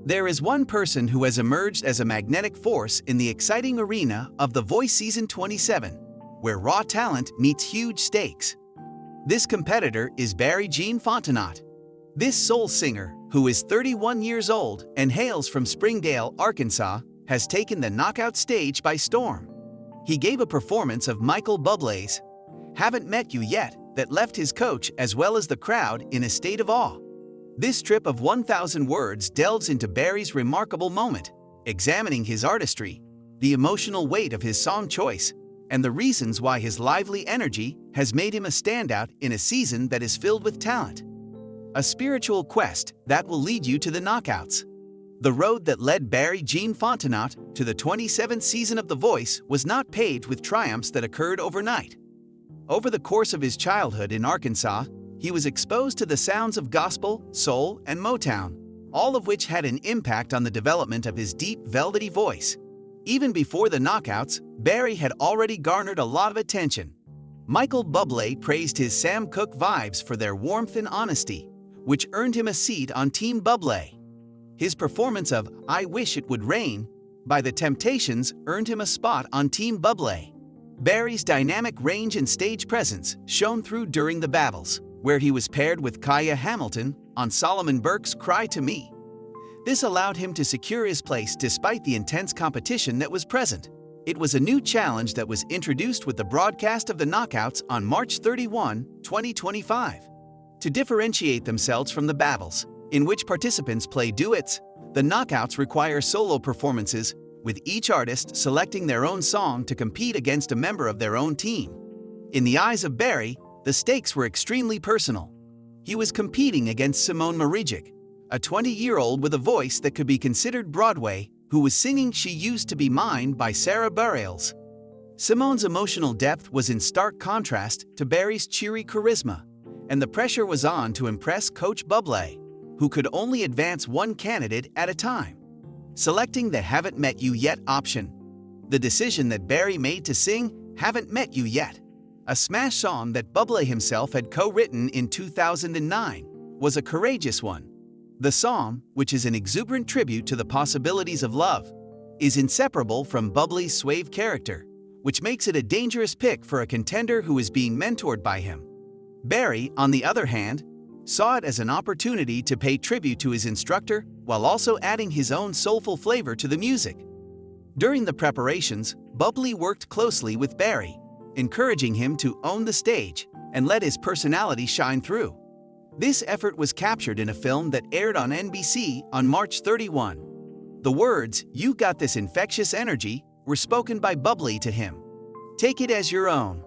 There is one person who has emerged as a magnetic force in the exciting arena of The Voice Season 27, where raw talent meets huge stakes. This competitor is Barry Jean Fontenot. This soul singer, who is 31 years old and hails from Springdale, Arkansas, has taken the knockout stage by storm. He gave a performance of Michael Bublé's "Haven't Met You Yet" that left his coach as well as the crowd in a state of awe. This trip of 1,000 words delves into Barry's remarkable moment, examining his artistry, the emotional weight of his song choice, and the reasons why his lively energy has made him a standout in a season that is filled with talent. A spiritual quest that will lead you to the knockouts. The road that led Barry Jean Fontenot to the 27th season of The Voice was not paved with triumphs that occurred overnight. Over the course of his childhood in Arkansas, he was exposed to the sounds of gospel, soul, and Motown, all of which had an impact on the development of his deep, velvety voice. Even before the knockouts, Barry had already garnered a lot of attention. Michael Bublé praised his Sam Cooke vibes for their warmth and honesty, which earned him a seat on Team Bublé. His performance of "I Wish It Would Rain" by The Temptations earned him a spot on Team Bublé. Barry's dynamic range and stage presence shone through during the battles, where he was paired with Kaya Hamilton on Solomon Burke's "Cry to Me." This allowed him to secure his place despite the intense competition that was present. It was a new challenge that was introduced with the broadcast of the knockouts on March 31, 2025. To differentiate themselves from the battles, in which participants play duets, the knockouts require solo performances, with each artist selecting their own song to compete against a member of their own team. In the eyes of Barry, the stakes were extremely personal. He was competing against Simone Marijic, a 20-year-old with a voice that could be considered Broadway, who was singing "She Used to Be Mine" by Sarah Bareilles. Simone's emotional depth was in stark contrast to Barry's cheery charisma, and the pressure was on to impress Coach Bublé, who could only advance one candidate at a time. Selecting the "Haven't Met You Yet" option, the decision that Barry made to sing "Haven't Met You Yet," a smash song that Bublé himself had co-written in 2009, was a courageous one. The song, which is an exuberant tribute to the possibilities of love, is inseparable from Bublé's suave character, which makes it a dangerous pick for a contender who is being mentored by him. Barry, on the other hand, saw it as an opportunity to pay tribute to his instructor while also adding his own soulful flavor to the music. During the preparations, Bublé worked closely with Barry, encouraging him to own the stage and let his personality shine through. This effort was captured in a film that aired on NBC on March 31. The words, "You got this infectious energy," were spoken by Bublé to him. Take it as your own.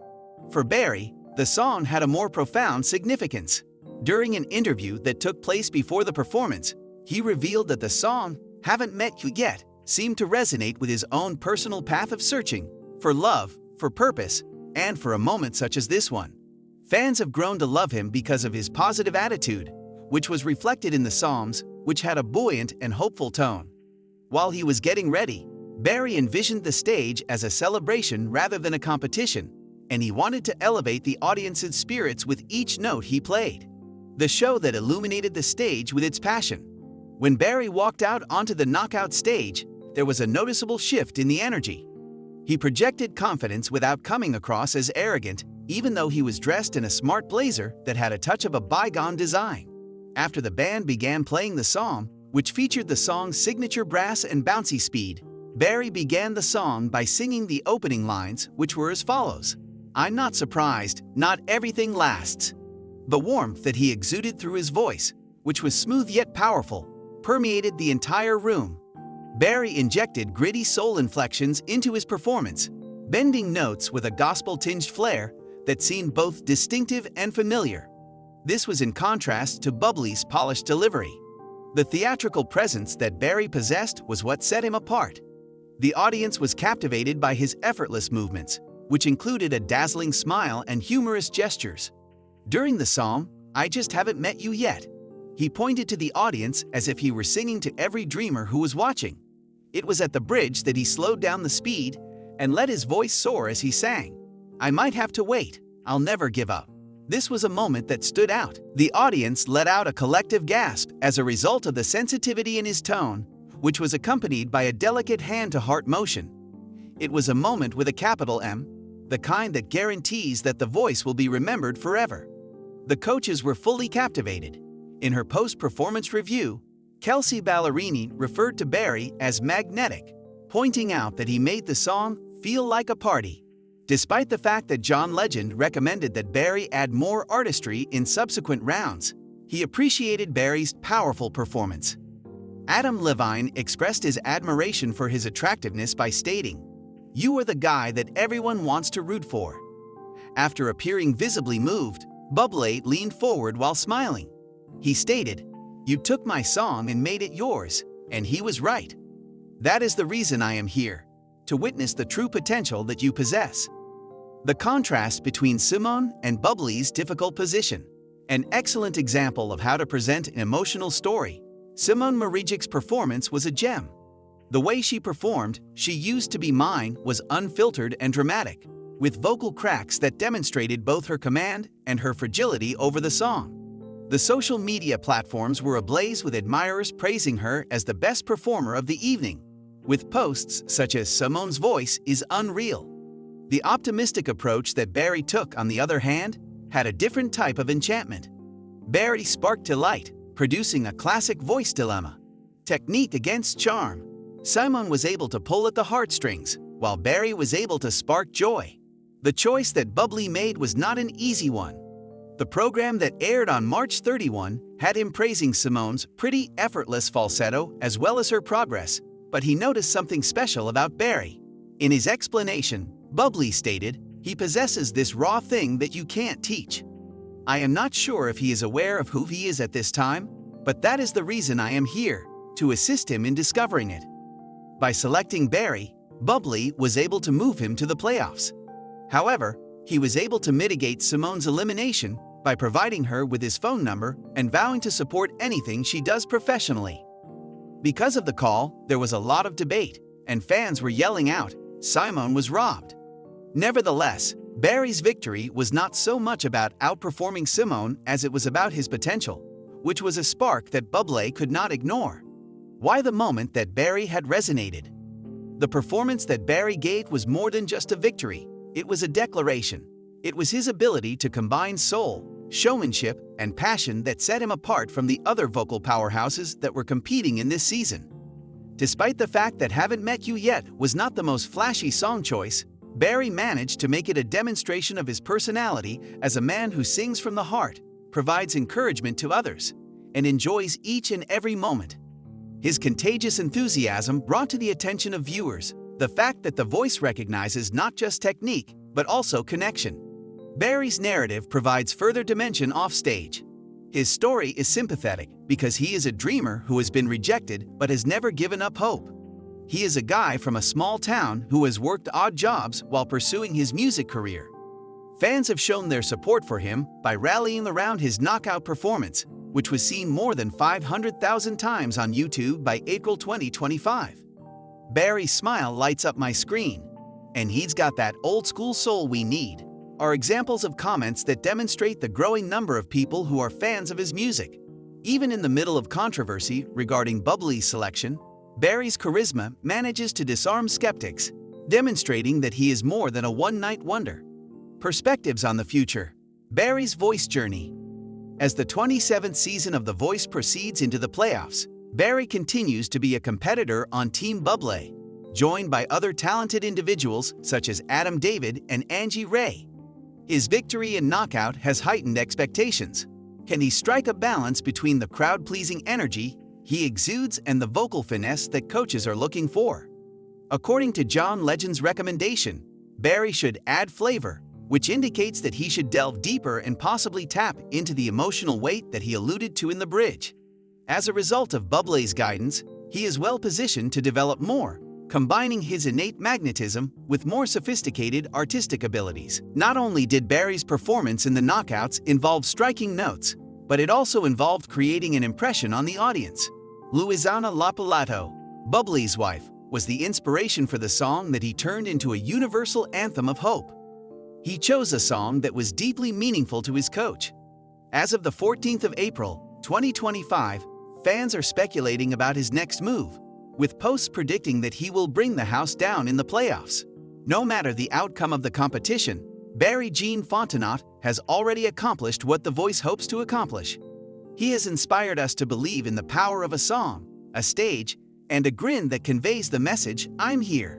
For Barry, the song had a more profound significance. During an interview that took place before the performance, he revealed that the song "Haven't Met You Yet" seemed to resonate with his own personal path of searching for love, for purpose, and for a moment such as this one. Fans have grown to love him because of his positive attitude, which was reflected in the Psalms, which had a buoyant and hopeful tone. While he was getting ready, Barry envisioned the stage as a celebration rather than a competition, and he wanted to elevate the audience's spirits with each note he played. The show that illuminated the stage with its passion. When Barry walked out onto the knockout stage, there was a noticeable shift in the energy. He projected confidence without coming across as arrogant, even though he was dressed in a smart blazer that had a touch of a bygone design. After the band began playing the song, which featured the song's signature brass and bouncy speed, Barry began the song by singing the opening lines, which were as follows: "I'm not surprised, not everything lasts." The warmth that he exuded through his voice, which was smooth yet powerful, permeated the entire room. Barry injected gritty soul inflections into his performance, bending notes with a gospel-tinged flair that seemed both distinctive and familiar. This was in contrast to Bublé's polished delivery. The theatrical presence that Barry possessed was what set him apart. The audience was captivated by his effortless movements, which included a dazzling smile and humorous gestures. During the song, "I Just Haven't Met You Yet," he pointed to the audience as if he were singing to every dreamer who was watching. It was at the bridge that he slowed down the speed and let his voice soar as he sang, "I might have to wait, I'll never give up." This was a moment that stood out. The audience let out a collective gasp as a result of the sensitivity in his tone, which was accompanied by a delicate hand-to-heart motion. It was a moment with a capital M, the kind that guarantees that the voice will be remembered forever. The coaches were fully captivated. In her post-performance review, Kelsey Ballerini referred to Barry as magnetic, pointing out that he made the song feel like a party. Despite the fact that John Legend recommended that Barry add more artistry in subsequent rounds, he appreciated Barry's powerful performance. Adam Levine expressed his admiration for his attractiveness by stating, "You are the guy that everyone wants to root for." After appearing visibly moved, Bublé leaned forward while smiling. He stated, "You took my song and made it yours," and he was right. "That is the reason I am here, to witness the true potential that you possess." The contrast between Simone and Bublé's difficult position. An excellent example of how to present an emotional story. Simone Marigic's performance was a gem. The way she performed, "She Used to Be Mine," was unfiltered and dramatic, with vocal cracks that demonstrated both her command and her fragility over the song. The social media platforms were ablaze with admirers praising her as the best performer of the evening, with posts such as "Simone's voice is unreal." The optimistic approach that Barry took, on the other hand, had a different type of enchantment. Barry sparked delight, producing a classic voice dilemma. Technique against charm. Simone was able to pull at the heartstrings, while Barry was able to spark joy. The choice that Bublé made was not an easy one. The program that aired on March 31 had him praising Simone's pretty effortless falsetto as well as her progress, but he noticed something special about Barry. In his explanation, Bublé stated, "He possesses this raw thing that you can't teach. I am not sure if he is aware of who he is at this time, but that is the reason I am here, to assist him in discovering it." By selecting Barry, Bublé was able to move him to the playoffs. However, he was able to mitigate Simone's elimination by providing her with his phone number and vowing to support anything she does professionally. Because of the call, there was a lot of debate, and fans were yelling out, "Simone was robbed." Nevertheless, Barry's victory was not so much about outperforming Simone as it was about his potential, which was a spark that Bublé could not ignore. Why the moment that Barry had resonated? The performance that Barry gave was more than just a victory, it was a declaration. It was his ability to combine soul, showmanship, and passion that set him apart from the other vocal powerhouses that were competing in this season. Despite the fact that "Haven't Met You Yet" was not the most flashy song choice, Barry managed to make it a demonstration of his personality as a man who sings from the heart, provides encouragement to others, and enjoys each and every moment. His contagious enthusiasm brought to the attention of viewers the fact that the voice recognizes not just technique, but also connection. Barry's narrative provides further dimension offstage. His story is sympathetic because he is a dreamer who has been rejected but has never given up hope. He is a guy from a small town who has worked odd jobs while pursuing his music career. Fans have shown their support for him by rallying around his knockout performance, which was seen more than 500,000 times on YouTube by April 2025. "Barry's smile lights up my screen, and he's got that old-school soul we need," are examples of comments that demonstrate the growing number of people who are fans of his music. Even in the middle of controversy regarding Bublé's selection, Barry's charisma manages to disarm skeptics, demonstrating that he is more than a one-night wonder. Perspectives on the future. Barry's voice journey. As the 27th season of The Voice proceeds into the playoffs, Barry continues to be a competitor on Team Bublé, joined by other talented individuals such as Adam David and Angie Ray. His victory in Knockout has heightened expectations. Can he strike a balance between the crowd-pleasing energy he exudes and the vocal finesse that coaches are looking for? According to John Legend's recommendation, Barry should add flavor, which indicates that he should delve deeper and possibly tap into the emotional weight that he alluded to in the bridge. As a result of Bublé's guidance, he is well positioned to develop more, combining his innate magnetism with more sophisticated artistic abilities. Not only did Barry's performance in the knockouts involve striking notes, but it also involved creating an impression on the audience. Luisana Lapalato, Bublé's wife, was the inspiration for the song that he turned into a universal anthem of hope. He chose a song that was deeply meaningful to his coach. As of the 14th of April, 2025, fans are speculating about his next move, with posts predicting that he will bring the house down in the playoffs. No matter the outcome of the competition, Barry Jean Fontenot has already accomplished what The Voice hopes to accomplish. He has inspired us to believe in the power of a song, a stage, and a grin that conveys the message, "I'm here."